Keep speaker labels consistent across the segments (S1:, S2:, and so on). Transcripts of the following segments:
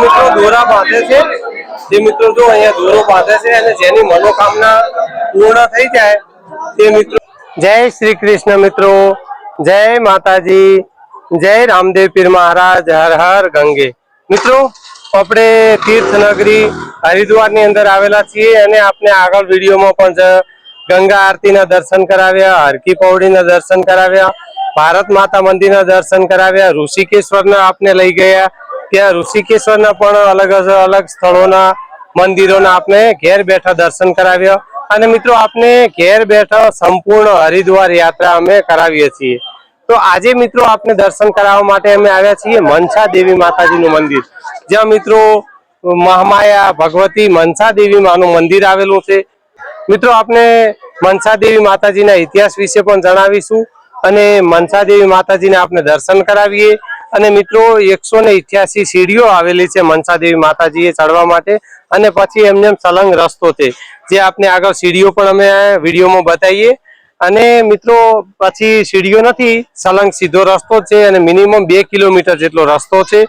S1: મિત્રો દોરા બાંધે છે, જે મિત્રો જો અહીંયા દોરો બાંધે છે અને જેની મનોકામના પૂર્ણ થઈ જાય તે મિત્રો. જય શ્રી કૃષ્ણ મિત્રો, જય માતાજી, જય રામદેવ પીર મહારાજ, હર હર ગંગે. મિત્રો આપણે તીર્થનગરી હરિદ્વારની અંદર આવેલા છીએ અને આપણે આગળ વિડીયોમાં પણ ગંગા આરતીના દર્શન કરાવ્યા, હરકી પૌડીના દર્શન કરાવ્યા, ભારત માતા મંદિરના દર્શન કરાવ્યા, ઋષિકેશ્વરના આપને લઈ ગયા. ત્યાં ઋષિકેશ્વરના પણ અલગ અલગ સ્થળોના મંદિરોના આપણે ઘેર બેઠા દર્શન કરાવ્યા અને મિત્રો આપને ઘેર બેઠા સંપૂર્ણ હરિદ્વાર યાત્રા અમે કરાવીએ છીએ. તો આજે મિત્રો આપને દર્શન કરાવવા માટે અમે આવ્યા છીએ મનસા દેવી માતાજીનું મંદિર, જ્યાં મિત્રો મહામાયા ભગવતી મનસા દેવી માનું મંદિર આવેલું છે. મિત્રો આપને મનસા દેવી માતાજીના ઇતિહાસ વિશે પણ જણાવીશું અને મનસા દેવી માતાજીને આપણે દર્શન કરાવીએ. અને મિત્રો 188 સીડીઓ આવેલી છે મનસા દેવી માતાજીએ ચડવા માટે અને પછી એમને સલંગ રસ્તો છે, જે આપણે આગળ સીડીઓ પણ અમે વિડીયોમાં બતાવીએ. અને મિત્રો પછી સીડીઓ નથી, સલંગ સીધો રસ્તો છે અને મિનિમમ 2 કિલોમીટર જેટલો રસ્તો છે.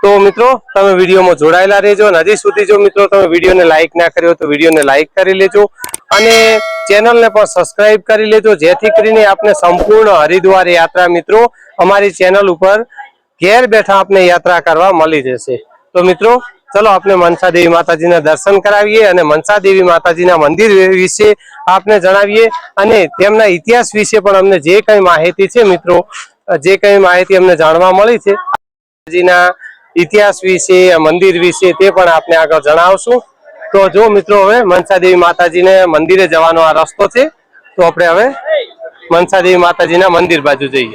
S1: તો મિત્રો તમે વિડીયોમાં જોડાયેલા રહેજો અને હજી સુધી જો મિત્રો તમે વિડીયોને લાઈક ના કર્યો તો વિડીયોને લાઈક કરી લેજો અને ચેનલને પણ સબસ્ક્રાઇબ કરી લેજો, જેથી કરીને આપણે સંપૂર્ણ હરિદ્વાર યાત્રા મિત્રો અમારી ચેનલ ઉપર ઘેર બેઠા આપને યાત્રા કરવા મળી જશે. તો મિત્રો ચલો આપણે મનસા દેવી માતાજીના દર્શન કરાવીએ અને મનસા દેવી માતાજીના મંદિર વિશે આપને જણાવીએ અને તેમના ઇતિહાસ વિશે પણ અમને જે કઈ માહિતી છે મિત્રો, જે કઈ માહિતી અમને જાણવા મળી છે માતાજીના ઇતિહાસ વિશે, મંદિર વિશે, તે પણ આપને આગળ જણાવશું. તો જો મિત્રો હવે મનસા દેવી માતાજીને મંદિરે જવાનો આ રસ્તો છે, તો આપણે હવે મનસા દેવી માતાજીના મંદિર બાજુ જઈએ.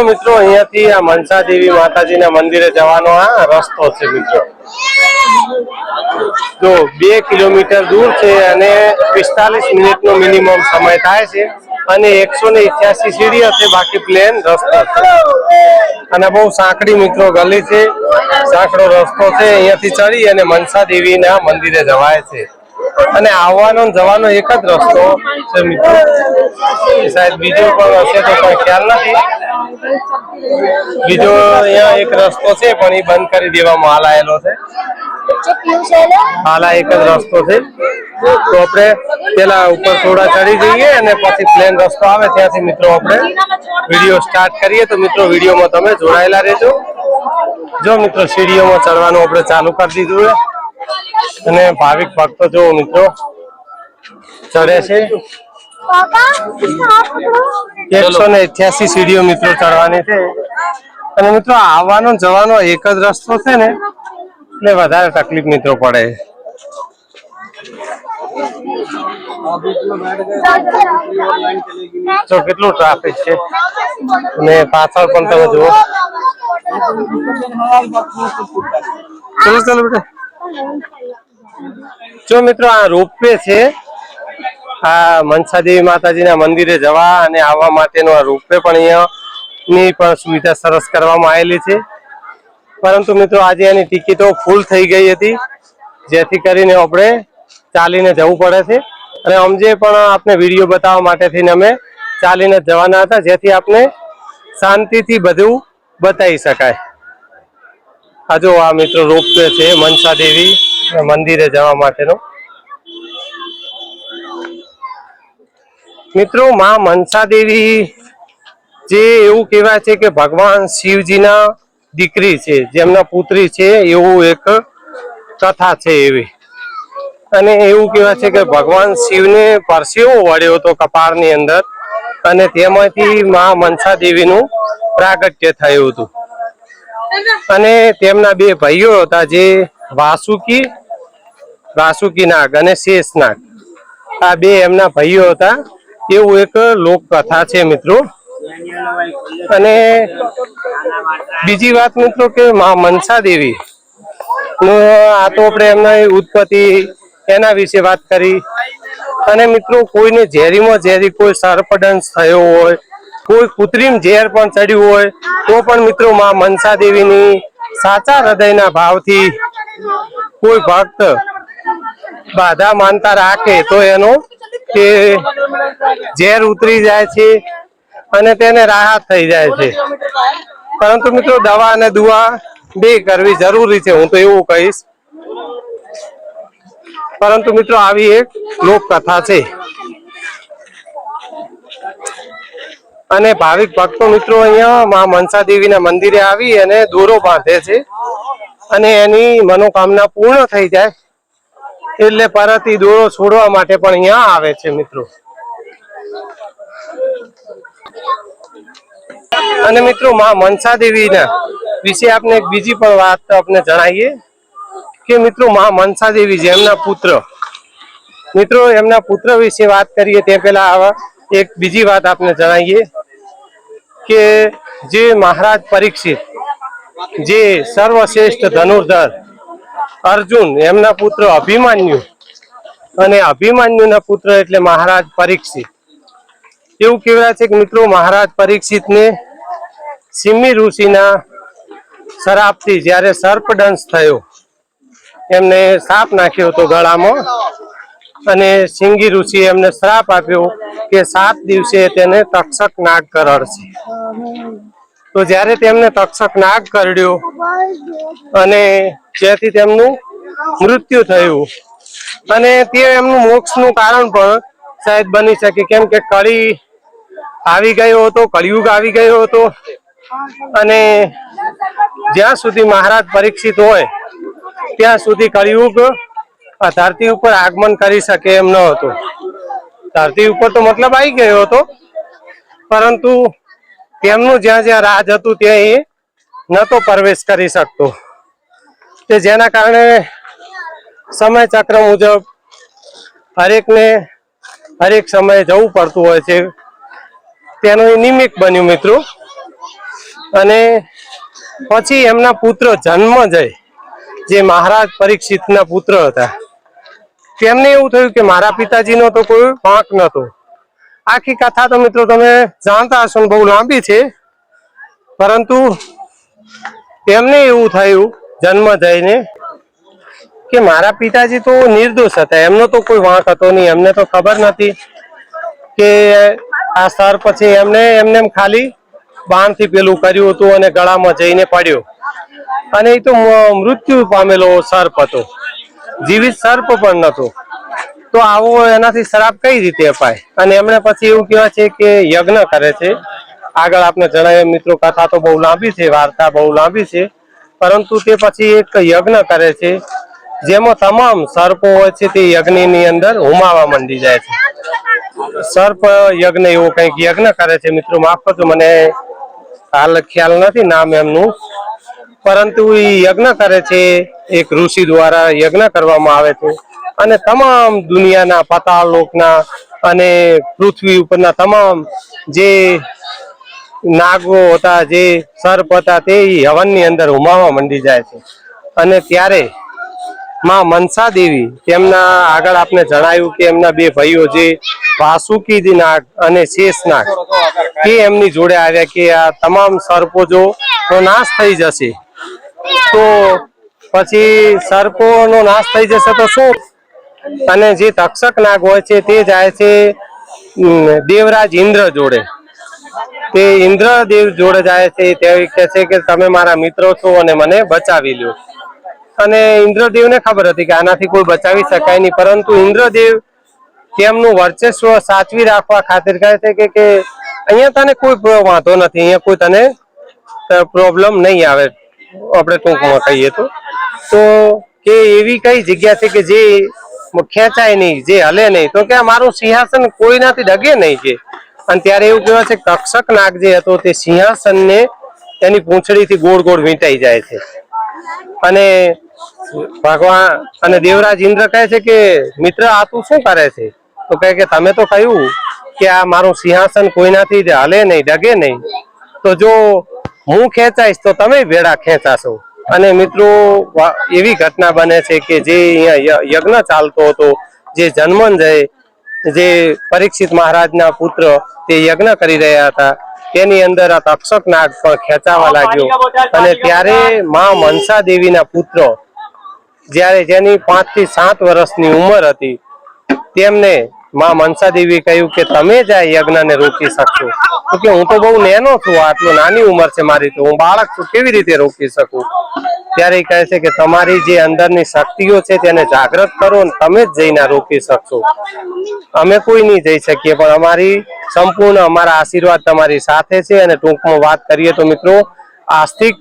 S1: મિત્રો અહીંયાથી આ મનસા દેવી માતાજીના મંદિરે જવાનો આ રસ્તો છે મિત્રો. જો 2 કિલોમીટર દૂર છે અને 45 મિનિટનો મિનિમમ સમય થાય છે અને 188 સીડીઓ છે, બાકી પ્લેન રસ્તો છે અને બહુ સાંકડી મિત્રો ગલી છે, સાંકડો રસ્તો છે. અહીંયાથી ચડી અને મનસા દેવીના મંદિરે જવાય છે અને આવવાનો જવાનો એક જ રસ્તો છે મિત્રો. શાયદ બીજો પણ હશે તો કોઈ ખ્યાલ નથી. બીજો અહીંયા એક રસ્તો છે પણ એ બંધ કરી દેવામાં આલાયેલો છે. હાલા એક જ રસ્તો છે. તો આપણે પેલા ઉપર થોડા ચડી જઈએ અને પછી પ્લેન રસ્તો આવે ત્યાંથી મિત્રો આપણે વિડીયો સ્ટાર્ટ કરીએ. તો મિત્રો વિડીયોમાં તમે જોડાયેલા રહેજો. જો મિત્રો સીડીઓમાં ચડવાનું આપણે ચાલુ કરી દીધું છે અને ભાવિક ભક્તો જો મિત્રો ચડે છે. 188 સીડીઓ મિત્રો ચડવાની છે અને મિત્રો આવવાનો જવાનો એક જ રસ્તો છે ને, એટલે વધારે તકલીફ મિત્રો પડે. તો કેટલું ટ્રાફિક છે અને પાછળ પણ તમે જુઓ. ચલો ચલો બેટા. જો મિત્રો આ રોપવે છે, આ મનસા દેવી માતાજીના મંદિરે જવા અને આવવા માટેનો આ રોપવે પણ અહીંયાની પણ સુવિધા સરસ કરવામાં આવેલી છે. પરંતુ મિત્રો આજે એની ટિકિટો ફૂલ થઈ ગઈ હતી, જેથી કરીને આપણે ચાલીને જવું પડે છે અને અમને પણ આપને વિડીયો બતાવવા માટે થઈને અમે ચાલીને જવાના હતા, જેથી આપણે શાંતિથી બધું બતાવી શકાય. આ જો આ મિત્રો રોપવે છે મનસા દેવી મંદિરે જવા માટેનો. મિત્રો માં મનસા દેવી જે એવું કહેવાય છે કે ભગવાન શિવજીના દીકરી છે, જેમના પુત્રી છે, એવું એક કથા છે એવી. અને એવું કહેવાય છે કે ભગવાન શિવને પરસેવો વળ્યો હતો કપાળની અંદર અને તેમાંથી માં મનસા દેવીનું પ્રાગટ્ય થયું હતું. અને તેમના 2 ભાઈઓ હતા, જે વાસુકી નાગ અને શેષ નાગ, આ 2 એમના ભાઈઓ હતા એવું એક લોક કથા છે મિત્રો. અને બીજી વાત મિત્રો કે માં મનસા દેવી આ તો આપણે એમના ઉત્પત્તિ એના વિશે વાત કરી. અને મિત્રો કોઈને ઝેરીમાં ઝેરી કોઈ સર્પદંશ થયો હોય, કોઈ કૃત્રિમ ઝેર પણ ચડ્યું હોય તો પણ મિત્રો માં મનસા દેવીની સાચા હૃદયના ભાવથી કોઈ ભક્ત બાધા માનતા રાખે તો એનો કે ઝેર ઉતરી જાય છે અને તેને રાહત થઈ જાય છે. પરંતુ મિત્રો દવા અને દુઆ બે કરવી જરૂરી છે, હું તો એવું કહીશ. પરંતુ મિત્રો આવી એક લોક કથા છે. અને ભાવિક ભક્તો મિત્રો અહીંયા માં મનસા દેવીના મંદિરે આવી અને દોરો બાંધે છે અને એની મનોકામના પૂર્ણ થઈ જાય એટલે પરત ઈ દોરો છોડવા માટે પણ અહીંયા આવે છે મિત્રો. અને મિત્રો માં મનસા દેવીના વિશે આપણે એક બીજી પણ વાત આપણે જણાવીએ કે મિત્રો માં મનસા દેવી જેમના પુત્ર, મિત્રો એમના પુત્ર વિશે વાત કરીએ તે પહેલા એક બીજી વાત આપણે જણાવીએ કે જે મહારાજ પરીક્ષિત, જે સર્વશ્રેષ્ઠ ધનુર્ધર અર્જુન, એમના પુત્ર અભિમન્યુ, અને અભિમન્યુના પુત્ર એટલે મહારાજ પરીક્ષિત. એવું કહેવાય છે કે મિત્રો મહારાજ પરીક્ષિતને સિમ્મી ઋષિના શ્રાપથી જ્યારે સર્પદંશ થયો, એમને સાપ નાખ્યો હતો ગળામાં અને સિંગી ઋષિએ એમને શ્રાપ આપ્યો કે 7 દિવસે તેને તક્ષક નાગ કરડશે. તો જ્યારે તેમને તક્ષક નાગ કરડ્યો અને જેથી તેમનું મૃત્યુ થયું અને તે એમનું મોક્ષનું કારણ પણ શાયદ બની શકે, કેમ કે કળી આવી ગયો હતો, કળિયુગ આવી ગયો હતો અને જ્યાં સુધી મહારાજ પરીક્ષિત હોય ત્યાં સુધી કળિયુગ ધરતી ઉપર આગમન કરી શકે એમ ન હતું. ધરતી ઉપર તો મતલબ આવી ગયો હતો, પરંતુ તેમનું જ્યાં જ્યાં રાજ હતું ત્યાં એ નતો પ્રવેશ કરી શકતો. તે જેના કારણે સમય ચક્ર મુજબ હરેકને હરેક સમયે જવું પડતું હોય છે. તેનું એ નિમિત્ત બન્યું મિત્રો. અને પછી એમના પુત્ર જન્મજય, જે મહારાજ પરીક્ષિતના પુત્ર હતા, તેમને એવું થયું કે મારા પિતાજીનો તો કોઈ વાંક નતો. આખી કથા તો મિત્રો તમે જાણતા હશો, બહુ લાંબી છે, પરંતુ એમને એવું થયું જન્મજયને કે મારા પિતાજી તો નિર્દોષ હતા, એમનો તો કોઈ વાંક હતો નહીં. એમને તો ખબર નથી કે આ સર્પ છે, એમને ખાલી બાણથી પેલું કર્યું હતું અને ગળામાં જઈને પડ્યો, અને એ તો મૃત્યુ પામેલો સર્પ હતો, જીવિત સર્પ પણ નતો. તો આવો એનાથી શ્રાપ કઈ રીતે અપાય? અને એમણે પછી એવું કહેવાય છે કે યજ્ઞ કરે છે. આગળ આપણે જણાવ્યું મિત્રો, કથા તો બહુ લાંબી છે, વાર્તા બહુ લાંબી છે, પરંતુ તે પછી એક યજ્ઞ કરે છે જેમાં તમામ સર્પો હોય છે તે યજ્ઞની અંદર હોમાવા માંડી જાય છે. સર્પ યજ્ઞ એવો કંઈક યજ્ઞ કરે છે મિત્રો, માફ કરજો મને હાલ ખ્યાલ નથી નામ એમનું, પરંતુ એ યજ્ઞ કરે છે, એક ઋષિ દ્વારા યજ્ઞ કરવામાં આવે છે અને તમામ દુનિયાના પાતાળ લોકના અને પૃથ્વી ઉપરના તમામ જે નાગો હતા, જે સર્પ હતા, તે હવનની અંદર હોમાવા માંડી જાય છે. અને ત્યારે માં મનસા દેવી, તેમના આગળ આપણે જણાવ્યું કે એમના 2 ભાઈઓ જે વાસુકી નાગ અને શેષ નાગ, તે એમની જોડે આવ્યા કે આ તમામ સર્પો જો નાશ થઈ જશે તો પછી સર્પોનો નાશ થઈ જશે તો શું? અને જે તક્ષક નાગ હોય છે તે જાય છે દેવરાજ ઇન્દ્ર જોડે. તે ઇન્દ્રદેવ જોડે જાય છે, તે કહે છે કે તમે મારા મિત્રો છો અને મને બચાવી લ્યો. અને ઇન્દ્રદેવને ખબર હતી કે આનાથી કોઈ બચાવી શકાય નહીં, પરંતુ ઇન્દ્રદેવ તેમનું વર્ચસ્વ સાચવી રાખવા ખાતર કહે છે કે અહીંયા તને કોઈ વાંધો નથી, અહીંયા કોઈ તને પ્રોબ્લેમ નહીં આવે, આપણે ટૂંકમાં કહીએ તો કે એવી કઈ જગ્યા છે કે જે ખેંચાય નહીં, જે હલે નહીં, તો કે મારું સિંહાસન કોઈનાથી ડગે નહીં છે. અને ત્યારે એવું કહેવાય છે તક્ષક નાગ જે હતો તે સિંહાસનને એની પૂંછડીથી ગોળ ગોળ વીંટાઈ જાય છે. અને ભગવાન અને દેવરાજ ઇન્દ્ર કહે છે કે મિત્ર આ તું શું કરે છે? તો કહે કે તમે તો કહ્યું કે આ મારું સિંહાસન કોઈનાથી હલે નહીં, ડગે નહીં, તો જો હું ખેંચાઈશ તો તમે ભેળા ખેંચાશો. અને મિત્રો એવી ઘટના બને છે કે જે અહીંયા યજ્ઞ ચાલતો હતો, જે જન્મંજય, જે પરીક્ષિત મહારાજના પુત્ર તે યજ્ઞ કરી રહ્યા હતા, તેની અંદર આ તક્ષક નાગ પણ ખેંચાવા લાગ્યો. અને ત્યારે માં મનસા દેવીના પુત્ર જ્યારે જેની 5 થી 7 વર્ષની ઉંમર હતી, તેમને માં મનસા દેવી કહ્યું કે તમે જ આ યજ્ઞને રોકી શકશો. તો કે હું તો બહુ નેનો છું, આટલો નાની ઉંમર છે મારી, તો હું બાળક છું, કેવી રીતે રોકી શકું? ત્યારે કહે છે કે તમારી જે અંદરની શક્તિઓ છે તેને જાગૃત કરો ને તમે જ જઈને રોકી શકશો. અમે કોઈ નહીં જઈ શકીએ, પણ અમારી સંપૂર્ણ અમારા આશીર્વાદ તમારી સાથે છે. અને ટૂંકમાં વાત કરીએ તો મિત્રો, આસ્તિક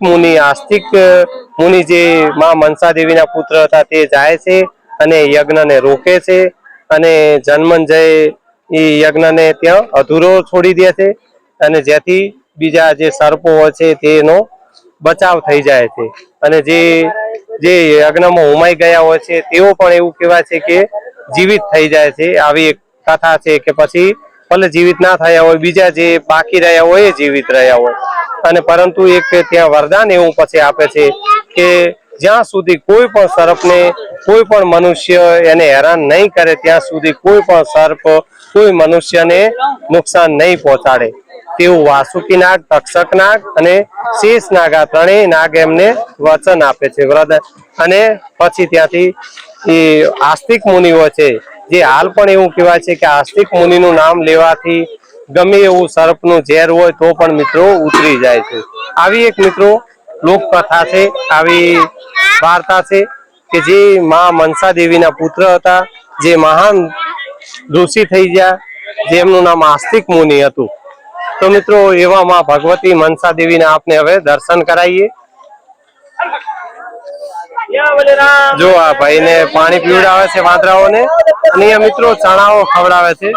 S1: મુનિ જે માં મનસા દેવીના પુત્ર હતા તે જાય છે અને યજ્ઞને રોકે છે. અને જન્મંજય એ યજ્ઞને ત્યાં અધૂરો છોડી દે છે, અને જેથી બીજા જે સર્પો હોય છે તેનો બચાવ થઈ જાય છે. અને જે યજ્ઞમાં હોમાઈ ગયા હોય છે તેઓ પણ એવું કહેવાય છે કે જીવિત થઈ જાય છે. આવી એક કથા છે કે પછી ભલે જીવિત ના થયા હોય, બીજા જે બાકી રહ્યા હોય એ જીવિત રહ્યા હોય. અને પરંતુ એક ત્યાં વરદાન એવું પછી આપે છે કે જ્યાં સુધી કોઈ પણ સર્પને કોઈ પણ મનુષ્ય એને હેરાન નહીં કરે, ત્યાં સુધી કોઈ પણ સર્પ કોઈ મનુષ્યને નુકસાન નહીં પહોંચાડે. તેવું વાસુકી નાગ, તક્ષક નાગ અને શેષ નાગ, આ ત્રણેય નાગ એમને વચન આપે છે, વરદાન. અને પછી ત્યાંથી એ આસ્તિક મુનિઓ છે, જે હાલ પણ એવું કહેવાય છે કે આસ્તિક મુનિનું નામ લેવાથી ગમે એવું સર્પનું ઝેર હોય તો પણ મિત્રો ઉતરી જાય છે. આવી એક મિત્રો લોકકથા છે, આવી વાર્તા છે કે જે માં મનસા દેવીના પુત્ર હતા, જે મહાન ઋષિ થઈ ગયા, જેમનું નામ આસ્તિક મુનિ હતું. તો મિત્રો એવા માં ભગવતી મનસા દેવીના આપને હવે દર્શન કરાવીએ. જો આ ભાઈને પાણી પીવડાવે છે વાંદરાઓને, અને અહીંયા મિત્રો ચણાઓ ખવડાવે છે.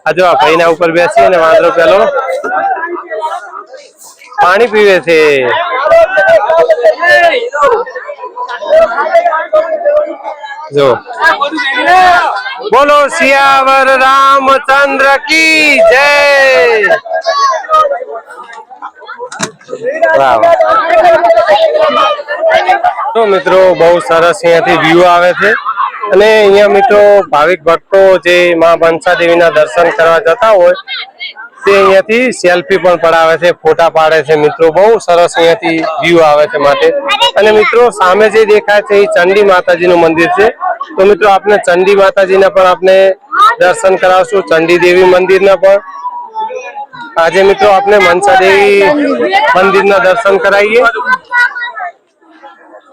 S1: આ જો આ ભાઈના ઉપર બેસી અને વાંદરો પેલો પાણી પીવે છે. જો બોલો સિયાવર રામચંદ્ર કી જય. તો મિત્રો બહુ સરસ અહીંયાથી વ્યૂ આવે છે. અને અહીંયા મિત્રો ભાવિક ભક્તો જે માં મનસા દેવીના દર્શન કરવા જતા હોય તે અહીંયાથી સેલ્ફી પણ પડાવે છે, ફોટા પાડે છે. મિત્રો બહુ સરસ અહીંયાથી વ્યૂ આવે છે માટે. અને મિત્રો સામે જે દેખાય છે એ ચંડી માતાજીનું મંદિર છે. તો મિત્રો આપણે ચંડી માતાજીના પણ આપણે દર્શન કરાવશું, ચંડી દેવી મંદિરના પણ. આજે મિત્રો આપણે મનસા દેવી મંદિરના દર્શન કરાવીએ.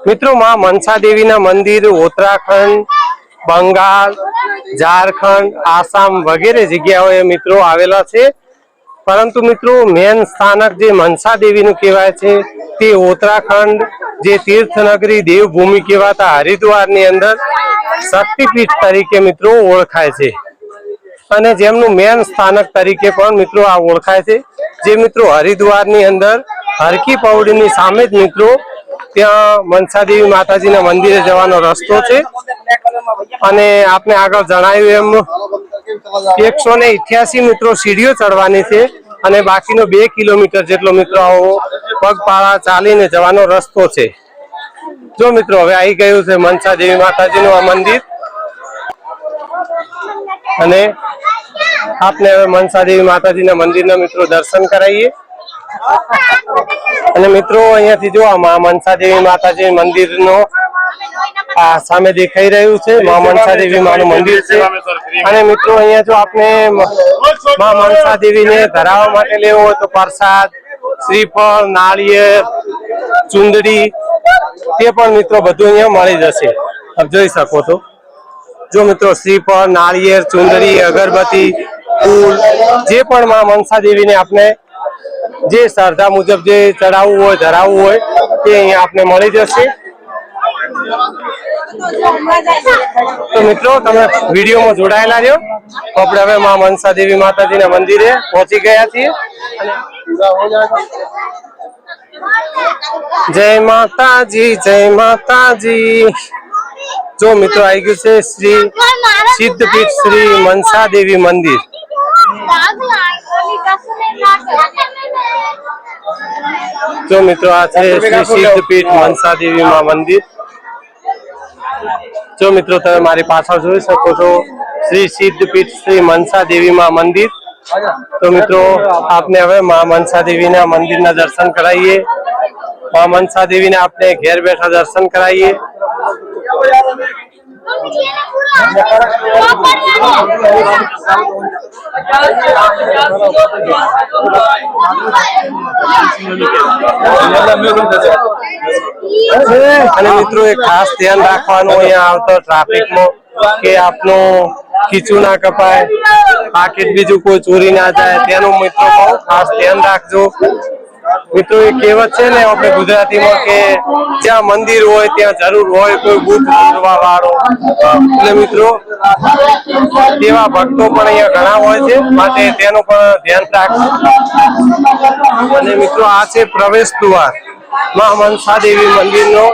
S1: મિત્રો માં મનસા દેવીના મંદિર ઉત્તરાખંડ, બંગાળ, ઝારખંડ, આસામ વગેરે જગ્યાઓએ મિત્રો આવેલા છે. પરંતુ મિત્રો મેન સ્થાનક જે મનસા દેવીનું કહેવાય છે તે ઉત્તરાખંડ, જે તીર્થનગરી દેવભૂમિ કહેવાતા હરિદ્વારની અંદર શક્તિપીઠ તરીકે મિત્રો ઓળખાય છે. અને જેમનું મેન સ્થાનક તરીકે પણ મિત્રો આ ઓળખાય છે. જે મિત્રો હરિદ્વારની અંદર હરકી પૌડીની સામે જ મિત્રો ત્યાં મનસા દેવી માતાજીના મંદિરે જવાનો રસ્તો છે. અને આપને આગળ જણાવ્યું એમ 188 મિત્રો સીડીઓ ચડવાની છે, અને બાકીનો 2 કિલોમીટર જેટલો મિત્રો પગપાળા ચાલીને જવાનો રસ્તો છે. જો મિત્રો હવે આવી ગયું છે મનસા દેવી માતાજીનું આ મંદિર. અને આપને હવે મનસા દેવી માતાજીના મંદિરના મિત્રો દર્શન કરાવીએ. અને મિત્રો અહીંયાથી જો આ મનસા દેવી માતાજી મંદિરનો આ સામે દેખાઈ રહ્યું છે મા મનસા દેવી માનું મંદિર છે. અને મિત્રો અહીંયા જો આપણે મા મનસા દેવીને ધરાવવા માટે લેવો હોય તો પ્રસાદ, શ્રીફળ, નાળિયેર, ચુંદડી તે પણ મિત્રો બધું અહીંયા મળી જશે. આપ જોઈ શકો છો. જો મિત્રો શ્રીફળ, નાળિયેર, ચુંદડી, અગરબત્તી, ફૂલ જે પણ મા મનસા દેવીને આપણે જે શ્રદ્ધા મુજબ જે ચડાવવું હોય, ધરાવવું હોય તે અહીંયા આપણે મળી જશે. તો મિત્રો તમે વિડીયોમાં જોડાયેલા રહ્યો. આપણે હવે મા મનસા દેવી માતાજીના મંદિરે પહોંચી ગયા છીએ. જય માતાજી, જય માતાજી. જો મિત્રો આવી ગયું છે શ્રી સિદ્ધપીઠ શ્રી મનસા દેવી મંદિર. જો મિત્રો આ છે શ્રી સિદ્ધપીઠ મનસા દેવી માં મંદિર। જો મિત્રો તમે મારી પાછળ જોઈ શકો છો શ્રી સિદ્ધપીઠ શ્રી મનસા દેવી માં મંदिर। तो मित्रों आपने हमें मां मनसा देवी ना मंदिर ना दर्शन कराइए। मां मनसा देवी ने आपने घर बैठा दर्शन कराइए। मित्रों एक खास ध्यान राखवानुं अहींया आवता ट्राफिक में के आपनो खींचू ना कपाय, पाकिट बीजू कोई चोरी ना जाए तेनुं मित्रों बहुत खास ध्यान राखजो। मित्रों एक कहेवत छे ने आपणे गुजराती में के ज्यां मंदिर होय त्यां जरूर होय कोई बूथ लूटवा वाळो। એટલે મિત્રો તેવા ભક્તો પણ અહીંયા ઘણા હોય છે માટે તેનું પણ ધ્યાન રાખજો। અને મિત્રો આ છે પ્રવેશ દ્વાર માં મનસા દેવી મંદિરનો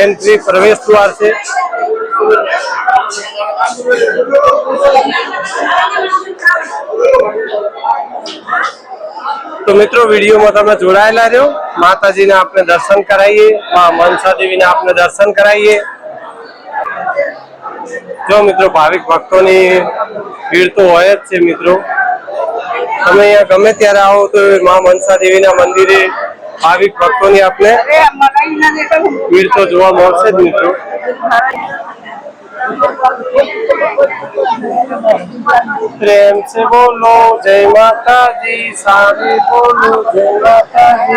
S1: એન્ટ્રી પ્રવેશ દ્વાર છે। तो मित्रों वीडियो में तमे जोड़ायेला रहो। माताजी ने आपने दर्शन कराइए, मां मनसा देवी ने आपने दर्शन कराइए। जो मित्रों भाविक भक्तों की भीड़ तो होय ज छे। मित्रों तमे अहींया गमे त्यारे आओ तो मां मनसा देवी ना मंदिरे भाविक भक्तों की आपने भीड़ तो जोवा मळशे ज। मित्रों प्रेम से बोलो जय माता दी, सारे बोलो जय माता दी,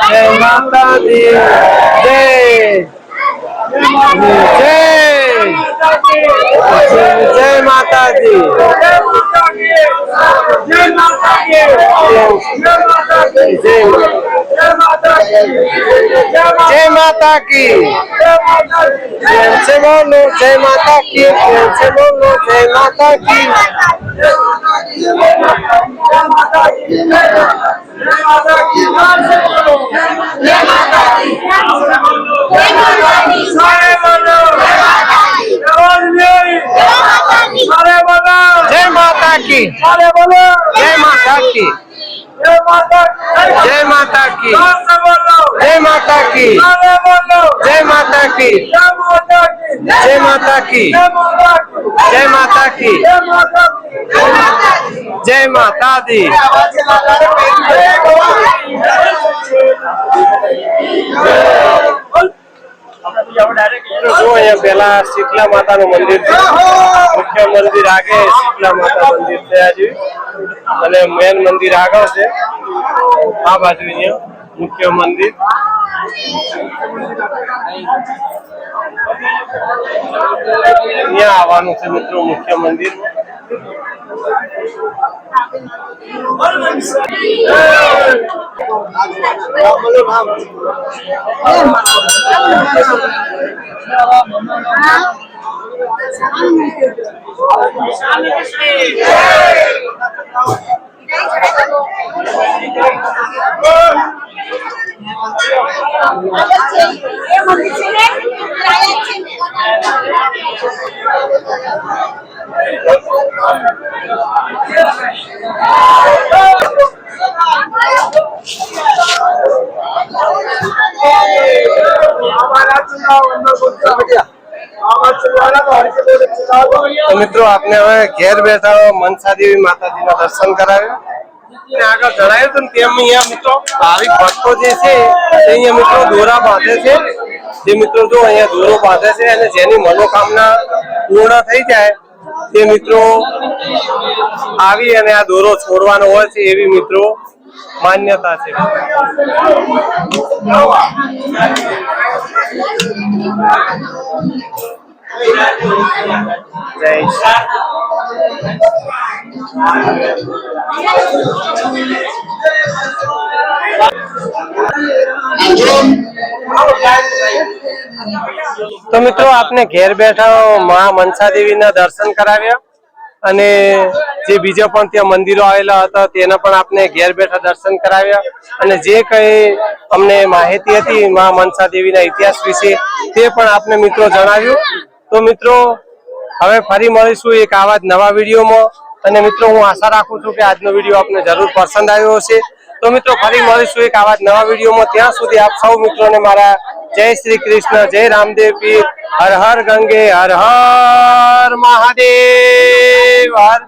S1: जय माता दी, जय जय माता दी, जय माता की, प्रेम से बोलो जय माता की, प्रेम से बोलो जय माता की, जय माता की, जय माता की, जय माता की, जय माता की, जय माता की, जय माता की, जय माता की, जय माता दी। जो अहींया पहला शीतला माता नु मंदिर है, मुख्य मंदिर आगे शीतला माता मंदिर है आज અને મેન મંદિર આગળ છે। આ બાજુ અહીંયા મુખ્ય મંદિર। અહીંયા આવવાનું છે મિત્રો મુખ્ય મંદિર। तो मित्रों आपने हमें घेर बैठा मनसा देवी माताजी ना दर्शन कराव्या। आगे जणाव्युं तो तेम अहींया मित्रों भाविक भक्तो जे छे ते अहींया मित्रों दोरा बांधे छे। जे मित्रों जो अहींया दोरो बांधे छे अने जेनी मनोकामना पूर्ण थई जाय ते मित्रों आवी अने आ दोरो छोड़वानो होय छे एवी मित्रों मान्यता छे। जय तो मित्रों आपने घेर बैठा मां मनसा देवी ना दर्शन कराव्या અને જે બીજા પણ ત્યાં મંદિરો આવેલા હતા તેના પણ આપણે ઘેર બેઠા દર્શન કરાવ્યા અને જે કઈ અમને માહિતી હતી માં મનસા દેવીના ઇતિહાસ વિશે તે પણ આપને મિત્રો જણાવ્યું। તો મિત્રો હવે ફરી મળીશું એક આવા જ નવા વિડીયોમાં। અને મિત્રો હું આશા રાખું છું કે આજનો વિડીયો આપને જરૂર પસંદ આવ્યો હશે. તો મિત્રો ફરી મળીશું એક આવા જ નવા વિડીયોમાં. ત્યાં સુધી આપ સૌ મિત્રોને મારા જય શ્રી કૃષ્ણ, જય રામદેવ પીર, હર હર ગંગે, હર હર મહાદેવ, હર